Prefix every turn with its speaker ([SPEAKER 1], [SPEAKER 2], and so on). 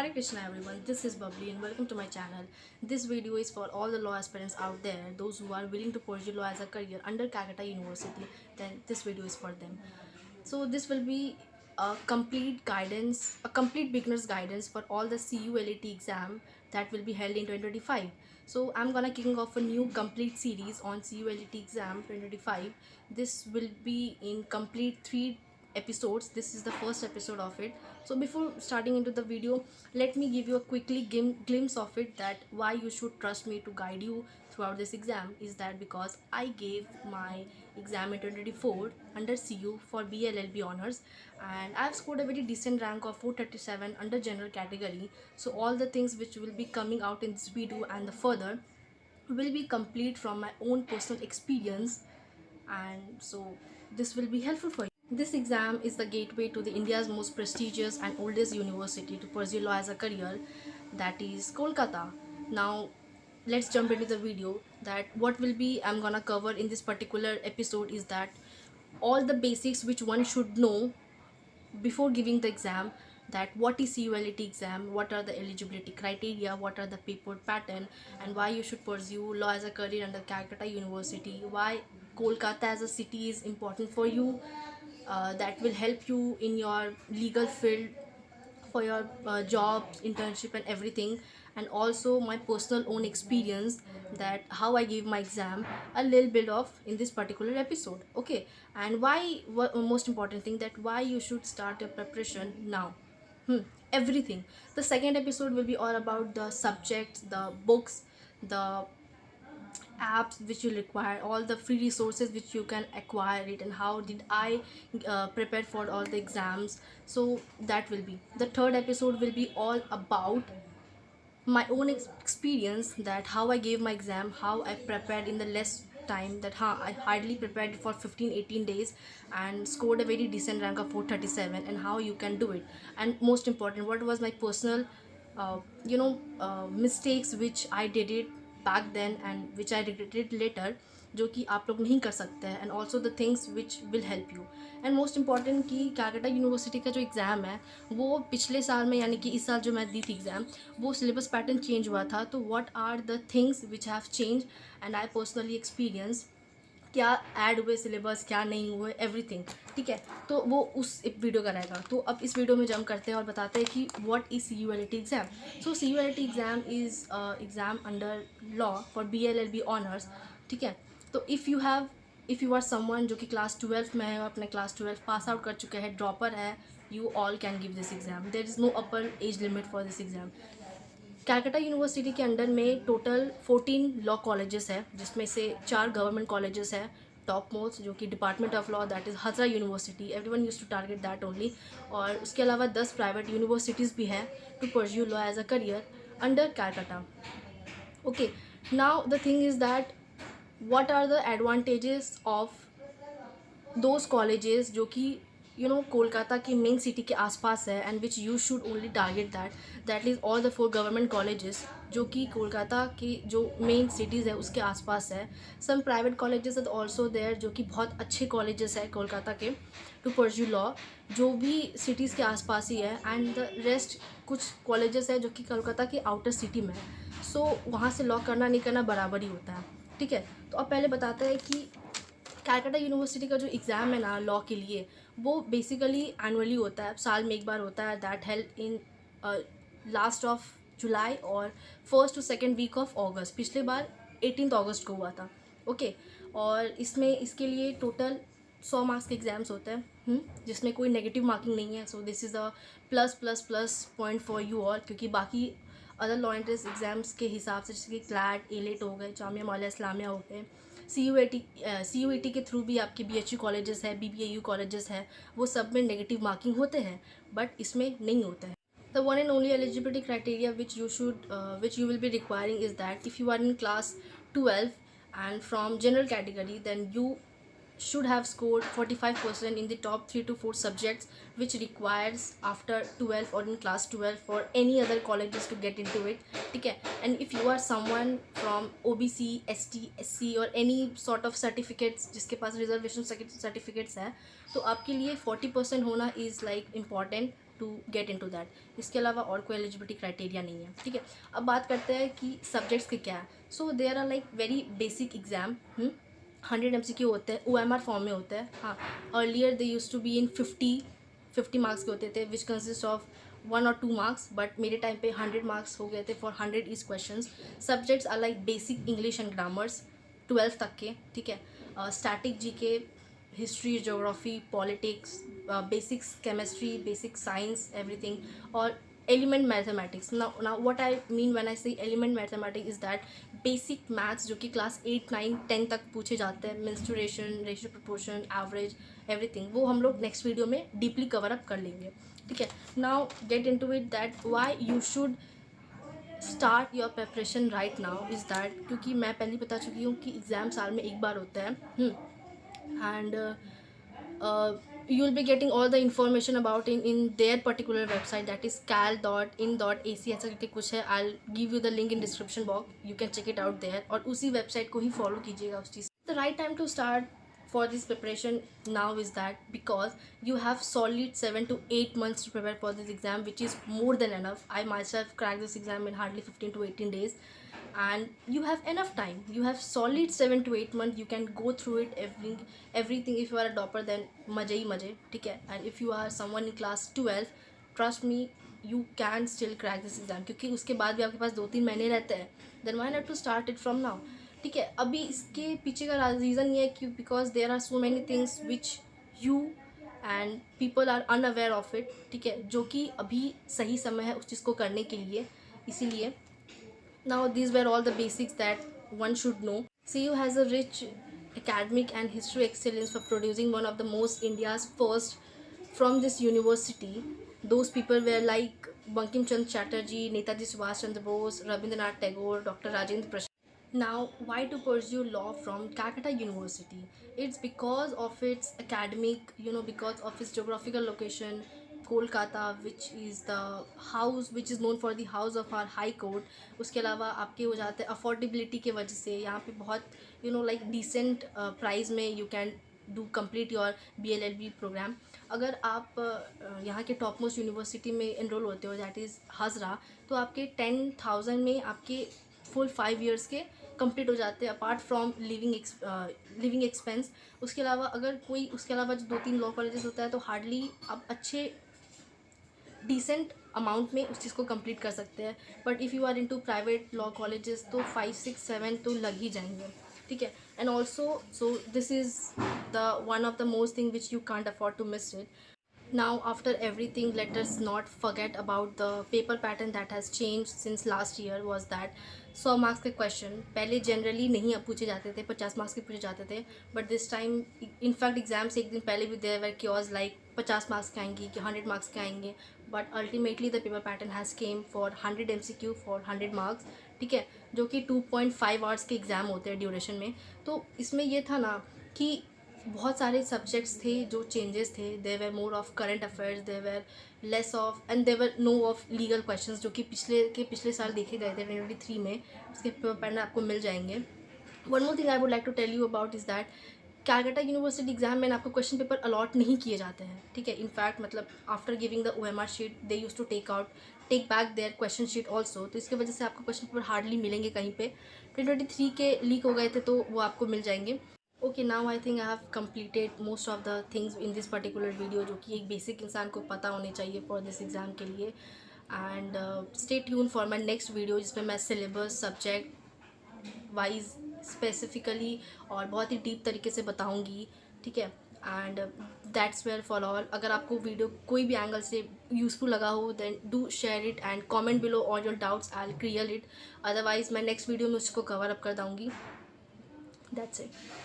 [SPEAKER 1] Hare Krishna everyone, this is Bubbly and welcome to my channel. This video is for all the law aspirants out there, those who are willing to pursue law as a career under Calcutta University, then this video is for them. So this will be a complete guidance, a complete beginner's guidance for all the CULET exam that will be held in 2025. So I'm gonna kicking off a new complete series on CULET exam 2025. This will be in complete 3 episodes. This is the first episode of it. So before starting into the video, let me give you a quickly glimpse of it, that why you should trust me to guide you throughout this exam is that because I gave my exam in 2024 under CU for BLLB honors, and I've scored a very decent rank of 437 under general category. So all the things which will be coming out in this video and the further will be complete from my own personal experience, and so this will be helpful for you. This exam is the gateway to the India's most prestigious and oldest university to pursue law as a career, that is Kolkata. Now let's jump into the video. That what will be I'm gonna cover in this particular episode is that all the basics which one should know before giving the exam, that what is CULET exam, what are the eligibility criteria, what are the paper pattern, and why you should pursue law as a career under Calcutta University, why Kolkata as a city is important for you, that will help you in your legal field for your jobs, internship and everything, and also my personal own experience, that how I gave my exam, a little bit of in this particular episode. Okay, and why, what most important thing, that why you should start your preparation now. Everything. The second episode will be all about the subjects, the books, the apps which you require, all the free resources which you can acquire it, and how did I prepare for all the exams. So that will be the third episode, will be all about my own experience, that how I gave my exam, how I prepared in the less time, that how I hardly prepared for 15-18 days and scored a very decent rank of 437, and how you can do it. And most important, what was my personal mistakes which I did it back then and which I regretted later, जो कि आप लोग नहीं कर सकते हैं, and also the things which will help you. And most important कि Calcutta university का जो एग्ज़ाम है वो पिछले साल में, यानी कि इस साल जो मैं दी थी एग्ज़ाम, वो सिलेबस पैटर्न चेंज हुआ था. तो what are the things which have change and I personally experience, क्या ऐड हुए सिलेबस, क्या नहीं हुए, एवरीथिंग. ठीक है, तो वो उस एक वीडियो का रहेगा. तो अब इस वीडियो में जंप करते हैं और बताते हैं कि what is CULET exam. So CULET exam is exam under law for BLLB honours. ठीक है, तो इफ़ यू आर समवन जो कि क्लास 12 में है, अपने क्लास 12 पास आउट कर चुके हैं, ड्रॉपर है, you all can give this exam. There is no upper age limit for this exam. Calcutta university के अंडर में टोटल 14 लॉ कॉलेजेस है, जिसमें से 4 गवर्नमेंट कॉलेजेस है. टॉप मोस्ट जो कि department of law, that is Hazra university, everyone used to target that only. और उसके अलावा 10 प्राइवेट यूनिवर्सिटीज़ भी हैं to pursue law as a career under Calcutta. Okay, now the thing is that what are the advantages of those colleges जो कि कोलकाता की main city के आसपास है, and which you should only target that is all the 4 government colleges जो कि कोलकाता की जो मेन सिटीज़ है उसके आसपास है. Some private colleges are also there जो कि बहुत अच्छे कॉलेजेस है कोलकाता के टू परस्यू लॉ, जो भी सिटीज़ के आसपास ही है. एंड द रेस्ट कुछ कॉलेजेस है जो कि कोलकाता के आउटर सिटी में है. सो वहाँ से लॉ करना नहीं करना बराबर ही होता है. ठीक है, तो अब पहले बताते हैं कि कैलकाटा यूनिवर्सिटी का जो एग्ज़ाम है ना लॉ के लिए, वो बेसिकली एनुअली होता है, साल में एक बार होता है. That held in last of July और 1st to 2nd week of अगस्त. पिछले बार 18 अगस्त को हुआ था. ओके, और इसके लिए टोटल 100 मार्क्स के एग्ज़ाम्स होते हैं, जिसमें कोई नेगेटिव मार्किंग नहीं है. सो this is a plus point for you all, क्योंकि बाकी अदर लॉ एंट्रेंस एग्ज़ाम्स के हिसाब से, जैसे कि क्लैट, एलेट हो गए, जामिया मिलिया इस्लामिया हो गए, CUET के थ्रू भी आपके BHU कॉलेजेस है, BBAU कॉलेजेस है, वो सब में नेगेटिव मार्किंग होते हैं, बट इसमें नहीं होता है. The one and only eligibility criteria which you will be requiring is that if you are in class 12 and from general category, then you should have scored 45% in the top 3 to 4 subjects which requires after 12 or in class 12 for any other colleges to get into it. ठीक है, and if you are someone from OBC, ST, SC or any sort of certificates जिसके पास reservation certificates है, तो आपके लिए 40% होना is like important. To get into that. इसके अलावा और कोई एलिजिबिलिटी क्राइटेरिया नहीं है. ठीक है, अब बात करते हैं कि सब्जेक्ट्स के क्या है. So there are like very basic exam. 100 MCQ होते हैं, OMR फॉर्म में होता है. हाँ, earlier they use to be in 50 marks के होते थे विच कंसिस्ट ऑफ 1 और 2 मार्क्स, बट मेरे टाइम पे 100 मार्क्स हो गए थे for 100 each question. Subjects are like basic English and grammars 12th तक के. ठीक है, static GK, history, geography, politics, basics chemistry, basic science, everything, और element mathematics. Now what I mean when I say element mathematics is that basic maths जो कि class 8, 9, 10 तक पूछे जाते हैं. Menstruation, ratio, proportion, average, everything, वो हम लोग नेक्स्ट वीडियो में डीपली कवर अप कर लेंगे. ठीक है, now get into it that why you should start your preparation right now is that, क्योंकि मैं पहले ही बता चुकी हूँ कि एग्ज़ाम साल में एक बार होता है. And you'll be getting all the information about in their particular website, that is cal.in.ac ऐसा करके कुछ है. I'll give you the link in description box, you can check it out there, और उसी वेबसाइट को ही फॉलो कीजिएगा उस चीज़. The right time to start for this preparation now is that because you have solid 7 to 8 months to prepare for this exam, which is more than enough. I myself cracked this exam in hardly 15 to 18 days, and you have enough time. You have solid 7 to 8 months. You can go through it everything. If you are a topper, then मजे ही मजे. ठीक है, and if you are someone in class 12, trust me, you can still crack this exam, क्योंकि उसके बाद भी आपके पास 2-3 महीने रहते हैं. then why not to start it from now. ठीक है, अभी इसके पीछे का रीज़न ये है कि because there are so many things which you and people are unaware of it. ठीक है, जो कि अभी सही समय है उस चीज़ को करने के लिए. इसीलिए now these were all the basics that one should know. CU has a rich academic and history excellence for producing one of the most India's first from this university. Those people were like Bankim Chand Chatterjee, Netaji Subhash Chandra Bose, Rabindranath Tagore, Dr. Rajendra Prasad. Now, why to pursue law from Calcutta University? It's because of its academic, because of its geographical location, Kolkata, which is the house, which is known for the house of our high court. उसके अलावा आपके हो जाते हैं affordability के वजह से. यहाँ पे बहुत लाइक डिसेंट प्राइस में you can do complete your BLLB program. अगर आप यहाँ के टॉप मोस्ट यूनिवर्सिटी में एनरोल होते हो, दैट इज़ हजरा, तो आपके 10,000 में आपके फुल 5 ईयर्स के कंप्लीट हो जाते हैं, अपार्ट फ्रॉम लिविंग एक्सपेंस. उसके अलावा अगर कोई उसके अलावा जो 2-3 लॉ कॉलेजेस होता है, तो हार्डली आप अच्छे डिसेंट अमाउंट में उस चीज़ को कंप्लीट कर सकते हैं. But if you are into private law colleges तो 5, 6, 7 तो लग ही जाएंगे. ठीक है, and also so this is the one of the most thing which you can't afford to miss it. Now, after everything, let us not forget about the paper pattern that has changed since last year. Was that 100 marks के question पहले generally नहीं अब पूछे जाते थे, 50 marks के पूछे जाते थे. But this time in fact exam से एक दिन पहले भी there were cues like 50 marks के आएंगे कि 100 मार्क्स के आएंगे. But ultimately the paper pattern has came for 100 MCQ for 100 marks. ठीक है, जो कि 2.5 आवर्स के एग्ज़ाम होते हैं ड्यूरेशन में. तो इसमें ये था ना कि बहुत सारे सब्जेक्ट्स थे जो चेंजेस थे. There were more of current affairs, there were less of, and there were no of legal questions, जो कि पिछले साल देखे गए थे 2023 में. उसके पेपर पैटर्न आपको मिल जाएंगे. One more thing I would like to tell you about is that Calcutta university exam में आपको क्वेश्चन पेपर अलॉट नहीं किए जाते हैं. ठीक है, इनफैक्ट मतलब after giving the OMR sheet they use to take back their question sheet also. तो इसकी वजह से आपको क्वेश्चन पेपर हार्डली मिलेंगे कहीं पे. 2023 के लीक हो गए थे तो वो आपको मिल जाएंगे. Okay, now I think I have completed most of the things in this particular video, जो कि एक बेसिक इंसान को पता होने चाहिए फॉर दिस एग्ज़ाम के लिए. And stay tune for my next video, जिसमें मैं सिलेबस सब्जेक्ट वाइज स्पेसिफिकली और बहुत ही डीप तरीके से बताऊंगी. ठीक है, and that's where for all. अगर आपको वीडियो कोई भी एंगल से यूज़फुल लगा हो, then do share it and comment below all your doubts. I will clear it. Otherwise मैं नेक्स्ट वीडियो में उसको कवर अप कर दूँगी. That's it.